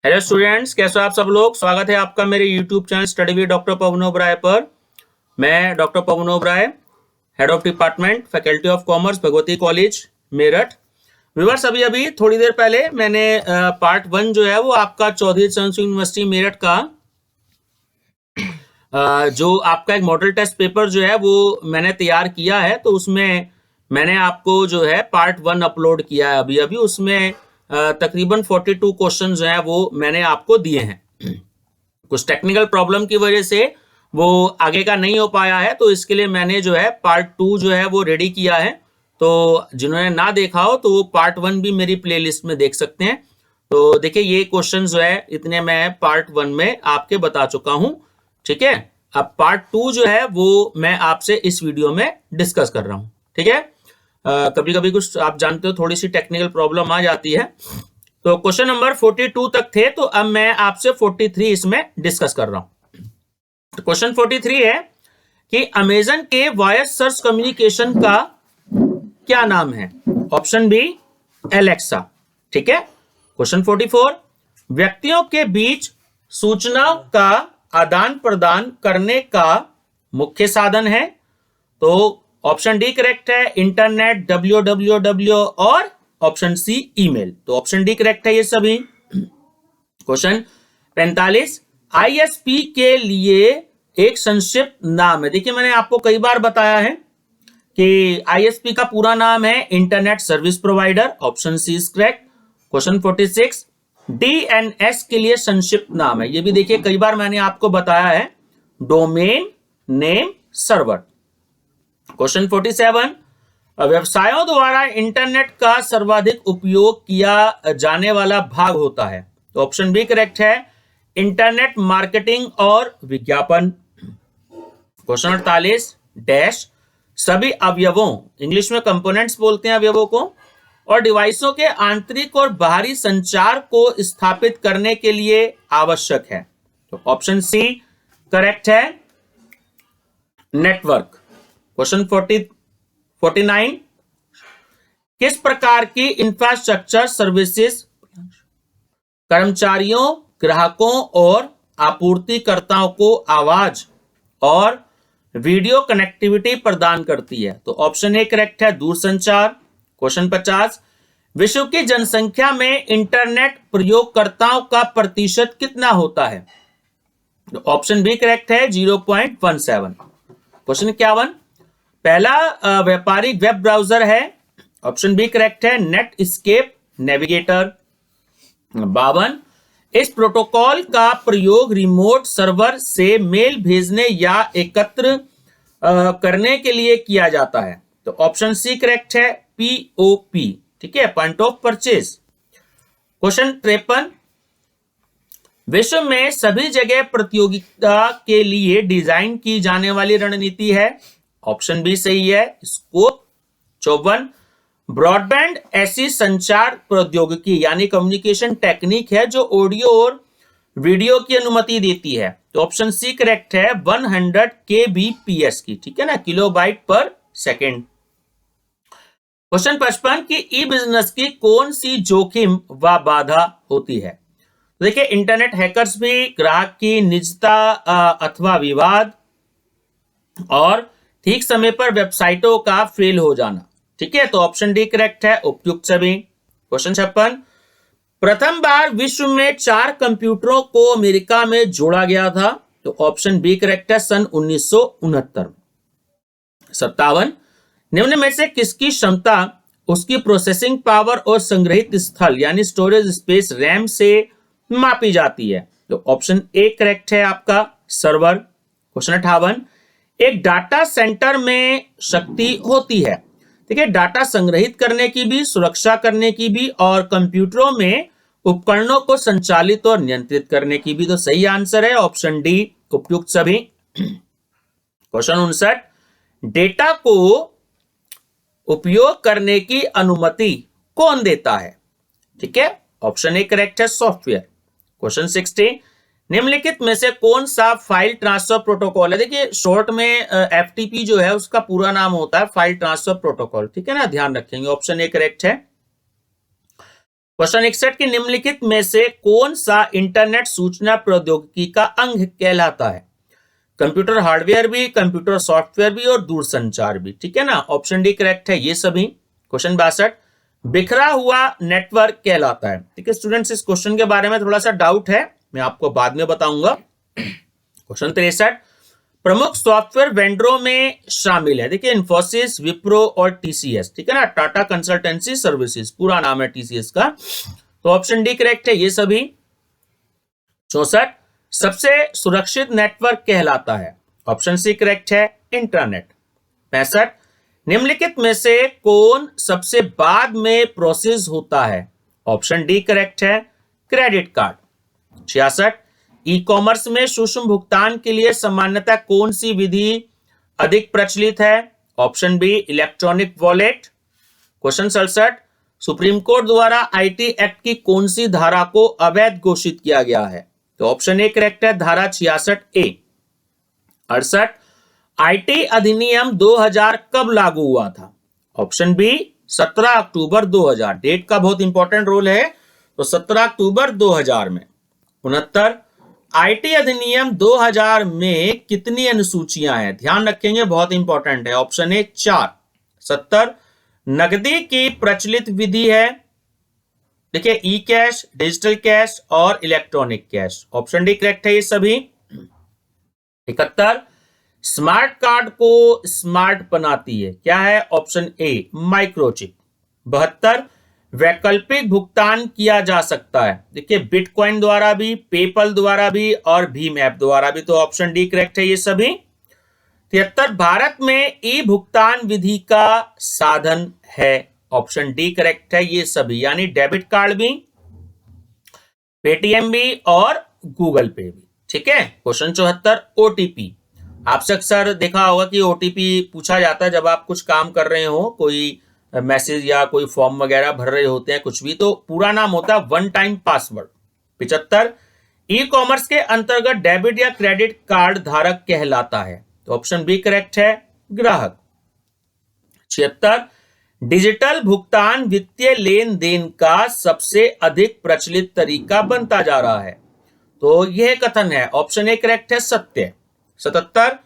Hello students, कैसे हो आप सब लोग। स्वागत है आपका मेरे YouTube channel study with doctor Pawan Oberoi पर। मैं doctor Pawan Oberoi, head of department, faculty of commerce, Bhagwati college, Meerut. Viewers, अभी अभी थोड़ी देर पहले मैंने पार्ट 1 जो है वो आपका चौधरी चरण सिंह यूनिवर्सिटी मेरठ का जो आपका एक मॉडल टेस्ट पेपर जो है वो मैंने तैयार किया है। तो उसमें मैंने आपको जो है पार्ट 1 अपलोड किया है अभी अभी। उसमें तकरीबन 42 क्वेश्चन जो है वो मैंने आपको दिए हैं। कुछ टेक्निकल प्रॉब्लम की वजह से वो आगे का नहीं हो पाया है, तो इसके लिए मैंने जो है पार्ट 2 जो है वो रेडी किया है। तो जिन्होंने ना देखा हो तो वो पार्ट 1 भी मेरी प्लेलिस्ट में देख सकते हैं। तो देखिए, ये क्वेश्चन जो है इतने मैं पार्ट 1 में आपके बता चुका हूं। ठीक है, अब पार्ट 2 जो है वो मैं आपसे इस वीडियो में डिस्कस कर रहा हूं। ठीक है, कभी कभी कुछ आप जानते हो थोड़ी सी टेक्निकल प्रॉब्लम आ जाती है। तो क्वेश्चन नंबर 42 तक थे, तो अब मैं आपसे 43 इसमें डिस्कस कर रहा हूं। तो क्वेश्चन 43 है कि अमेजन के वॉयस सर्च कम्युनिकेशन का क्या नाम है। Option B Alexa. ठीक है। क्वेश्चन 44, व्यक्तियों के बीच सूचना का आदान प्रदान करने का मुख्य साधन है। तो ऑप्शन डी करेक्ट है, इंटरनेट, www, और ऑप्शन सी ईमेल। तो ऑप्शन डी करेक्ट है ये सभी। क्वेश्चन 45, आईएसपी के लिए एक संक्षिप्त नाम है। देखिए, मैंने आपको कई बार बताया है कि आईएसपी का पूरा नाम है internet service provider. Option C is correct. Question 46, DNS के लिए संक्षिप्त नाम है। ये भी देखिए कई बार मैंने आपको बताया है, डोमेन नेम सर्वर। क्वेश्चन 47, व्यवसायों द्वारा इंटरनेट का सर्वाधिक उपयोग किया जाने वाला भाग होता है। तो ऑप्शन बी करेक्ट है, इंटरनेट मार्केटिंग और विज्ञापन। क्वेश्चन 48, डैश सभी अवयवों, इंग्लिश में कंपोनेंट्स बोलते हैं अवयवों को, और डिवाइसों के आंतरिक और बाहरी संचार को स्थापित करने के लिए आवश्यक है। तो ऑप्शन सी करेक्ट है, नेटवर्क। क्वेश्चन 49, किस प्रकार की इंफ्रास्ट्रक्चर सर्विसेज कर्मचारियों, ग्राहकों और आपूर्तिकर्ताओं को आवाज और वीडियो कनेक्टिविटी प्रदान करती है। तो ऑप्शन ए करेक्ट है, दूरसंचार। क्वेश्चन 50, विश्व की जनसंख्या में इंटरनेट प्रयोगकर्ताओं का प्रतिशत कितना होता है। तो ऑप्शन बी करेक्ट है, 0.17। क्वेश्चन 51, पहला व्यापारिक वेब ब्राउजर है। ऑप्शन बी करेक्ट है, नेट एस्केप नेविगेटर। 52, इस प्रोटोकॉल का प्रयोग रिमोट सर्वर से मेल भेजने या एकत्र करने के लिए किया जाता है। तो ऑप्शन सी करेक्ट है, पीओपी। ठीक है, पॉइंट ऑफ परचेज। क्वेश्चन 53, विश्व में सभी जगह प्रतियोगिता के लिए डिजाइन की जाने वाली रणनीति है। ऑप्शन बी सही है, स्कोप। 54, ब्रॉडबैंड ऐसी संचार प्रौद्योगिकी यानी कम्युनिकेशन टेक्निक है जो ऑडियो और वीडियो की अनुमति देती है। तो ऑप्शन सी करेक्ट है, 100 kbps की। ठीक है ना, किलोबाइट पर सेकेंड। क्वेश्चन 55, की ई बिजनेस की कौन सी जोखिम व बाधा होती है। देखिए, इंटरनेट हैकर्स भी, ग्राहक की निजता अथवा विवाद, और ठीक समय पर वेबसाइटों का फेल हो जाना। ठीक है, तो ऑप्शन डी करेक्ट है, उपयुक्त सभी। क्वेश्चन 56, प्रथम बार विश्व में 4 कंप्यूटरों को अमेरिका में जोड़ा गया था। तो ऑप्शन बी करेक्ट है, सन 1969। 57, निम्न में से किसकी क्षमता उसकी प्रोसेसिंग पावर और संग्रहित स्थल यानी स्टोरेज स्पेस रैम से मापी जाती है। तो ऑप्शन ए करेक्ट है आपका, सर्वर। क्वेश्चन 58, एक डाटा सेंटर में शक्ति होती है। ठीक है, डाटा संग्रहित करने की भी, सुरक्षा करने की भी, और कंप्यूटरों में उपकरणों को संचालित और नियंत्रित करने की भी। तो सही आंसर है ऑप्शन डी, उपयुक्त सभी। क्वेश्चन 59, डेटा को उपयोग करने की अनुमति कौन देता है। ठीक है, ऑप्शन ए करेक्ट है, सॉफ्टवेयर। क्वेश्चन 60, निम्नलिखित में से कौन सा फाइल ट्रांसफर प्रोटोकॉल है। देखिए, शॉर्ट में एफटीपी जो है उसका पूरा नाम होता है फाइल ट्रांसफर प्रोटोकॉल। ठीक है ना, ध्यान रखेंगे। ऑप्शन ए करेक्ट है। क्वेश्चन 61 की निम्नलिखित में से कौन सा इंटरनेट सूचना प्रौद्योगिकी का अंग कहलाता है? कंप्यूटर हार्डवेयर भी, कंप्यूटर सॉफ्टवेयर भी और दूरसंचार भी, ठीक है ना। ऑप्शन डी करेक्ट है ये सभी। क्वेश्चन 62 बिखरा हुआ नेटवर्क कहलाता है। ठीक है स्टूडेंट्स, इस क्वेश्चन के बारे में थोड़ा सा डाउट है, मैं आपको बाद में बताऊंगा। क्वेश्चन 63 प्रमुख सॉफ्टवेयर वेंडरों में शामिल है। देखिए इंफोसिस, विप्रो और टीसीएस, ठीक है ना, टाटा कंसल्टेंसी सर्विसेज पूरा नाम है टीसीएस का। तो ऑप्शन डी करेक्ट है ये सभी। 64 सबसे सुरक्षित नेटवर्क कहलाता है। ऑप्शन सी करेक्ट है इंटरनेट। 65 निम्नलिखित में से कौन सबसे बाद में प्रोसेस होता है? ऑप्शन डी करेक्ट है क्रेडिट कार्ड। 66 ई कॉमर्स में सूक्ष्म भुगतान के लिए सामान्यतः कौन सी विधि अधिक प्रचलित है? Option B electronic wallet. Question 67 Supreme Court द्वारा आईटी एक्ट की कौन सी धारा को अवैध घोषित किया गया है? तो ऑप्शन ए करेक्ट है धारा 66 ए। 68 आईटी अधिनियम 2000 कब लागू हुआ था? ऑप्शन बी 17 अक्टूबर 2000। डेट का बहुत इंपॉर्टेंट रोल है, तो 17 अक्टूबर 2000 में। 69 आईटी अधिनियम 2000 में कितनी अनुसूचियां हैं? ध्यान रखेंगे बहुत इंपॉर्टेंट है। Option A 4। 70 नकदी की प्रचलित विधि है। देखिए ई कैश, डिजिटल कैश और electronic cash. Option D correct है ये सभी। 71 स्मार्ट कार्ड को स्मार्ट बनाती है, क्या है? Option A microchip. 72 वैकल्पिक भुगतान किया जा सकता है। देखिए बिटकॉइन द्वारा भी, पेपल द्वारा भी और भीम ऐप द्वारा भी। तो ऑप्शन डी करेक्ट है ये सभी। 73 भारत में ई भुगतान विधि का साधन है। ऑप्शन डी करेक्ट है ये सभी, यानी डेबिट कार्ड भी, पेटीएम भी और गूगल पे भी, ठीक है। Question 74 OTP. आपसे अक्सर देखा होगा कि ओटीपी पूछा जाता है जब आप कुछ काम कर रहे हो, कोई मैसेज या कोई फॉर्म वगैरह भर रहे होते हैं कुछ भी, तो पूरा नाम होता है one time password. 75 e commerce के अंतर्गत डेबिट या क्रेडिट कार्ड धारक कहलाता है। तो ऑप्शन बी करेक्ट है ग्राहक। 76 डिजिटल भुगतान वित्तीय लेन देन का सबसे अधिक प्रचलित तरीका बनता जा रहा है। तो यह कथन है। ऑप्शन ए करेक्ट है सत्य। 77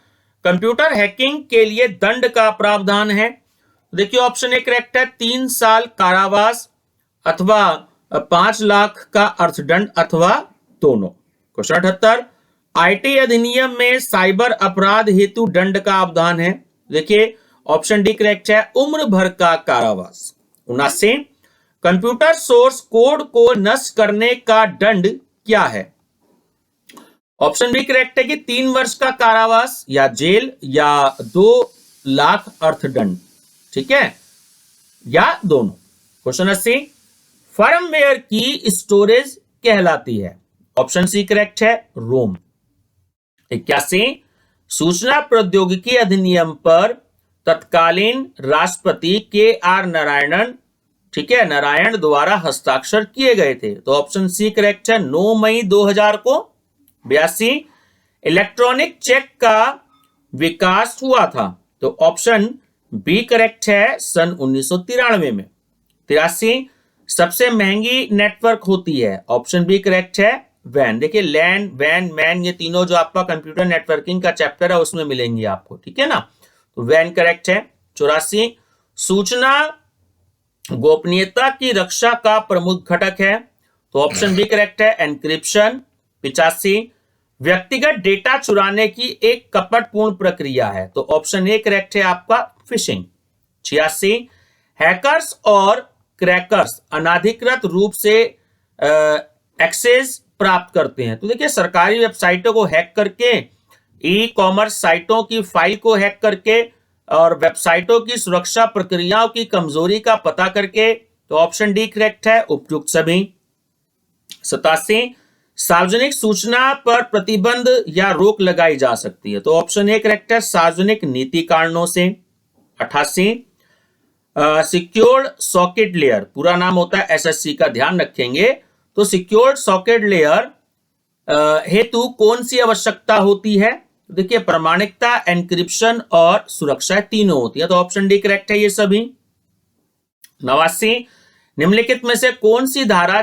कंप्यूटर हैकिंग के लिए दंड का प्रावधान है। देखिए ऑप्शन ए करेक्ट है 3 साल कारावास अथवा 5 लाख का अर्थदंड अथवा दोनों। क्वेश्चन 78 आईटी अधिनियम में साइबर अपराध हेतु दंड का प्रावधान है। देखिए ऑप्शन डी करेक्ट है उम्र भर का कारावास। 79 कंप्यूटर सोर्स कोड को नष्ट करने का दंड क्या है? ऑप्शन बी करेक्ट है कि 3 वर्ष का कारावास या जेल या 2 लाख अर्थदंड, ठीक है, या दोनों। क्वेश्चन 80 फर्मवेयर की स्टोरेज कहलाती है। ऑप्शन सी करेक्ट है रोम। 81 सूचना प्रौद्योगिकी अधिनियम पर तत्कालीन राष्ट्रपति के आर नारायणन, ठीक है, नारायण द्वारा हस्ताक्षर किए गए थे। तो ऑप्शन सी करेक्ट है 9 मई 2000 को। 82 इलेक्ट्रॉनिक चेक का विकास हुआ था। तो ऑप्शन बी करेक्ट है सन 1993 में। 83 सबसे महंगी नेटवर्क होती है। ऑप्शन बी करेक्ट है वैन। देखिए लैन, वैन, मैन, ये तीनों जो आपका कंप्यूटर नेटवर्किंग का चैप्टर है उसमें मिलेंगे आपको, ठीक है ना। तो वैन करेक्ट है। 84 सूचना गोपनीयता की रक्षा का प्रमुख घटक है। तो ऑप्शन बी करेक्ट है एन्क्रिप्शन। 85 व्यक्तिगत डेटा चुराने की एक कपटपूर्ण प्रक्रिया है। तो ऑप्शन ए करेक्ट है आपका फिशिंग। 86 हैकर्स और क्रैकर्स अनाधिकृत रूप से एक्सेस प्राप्त करते हैं। तो देखिए सरकारी वेबसाइटों को हैक करके, ई कॉमर्स साइटों की फाइल को हैक करके और वेबसाइटों की सुरक्षा प्रक्रियाओं की कमजोरी का पता करके। तो ऑप्शन डी करेक्ट है उपयुक्त सभी। 87 सार्वजनिक सूचना पर प्रतिबंध या रोक लगाई जा सकती है। तो ऑप्शन ए करेक्ट है सार्वजनिक नीति कारणों से। 88 सिक्योर्ड सॉकेट लेयर, पूरा नाम होता है एसएससी का, ध्यान रखेंगे। तो सिक्योर्ड सॉकेट लेयर हेतु कौन सी आवश्यकता होती है? देखिए प्रामाणिकता, एन्क्रिप्शन और सुरक्षा तीनों होती है। तो ऑप्शन डी करेक्ट है ये सभी। 89 निम्नलिखित में से कौन सी धारा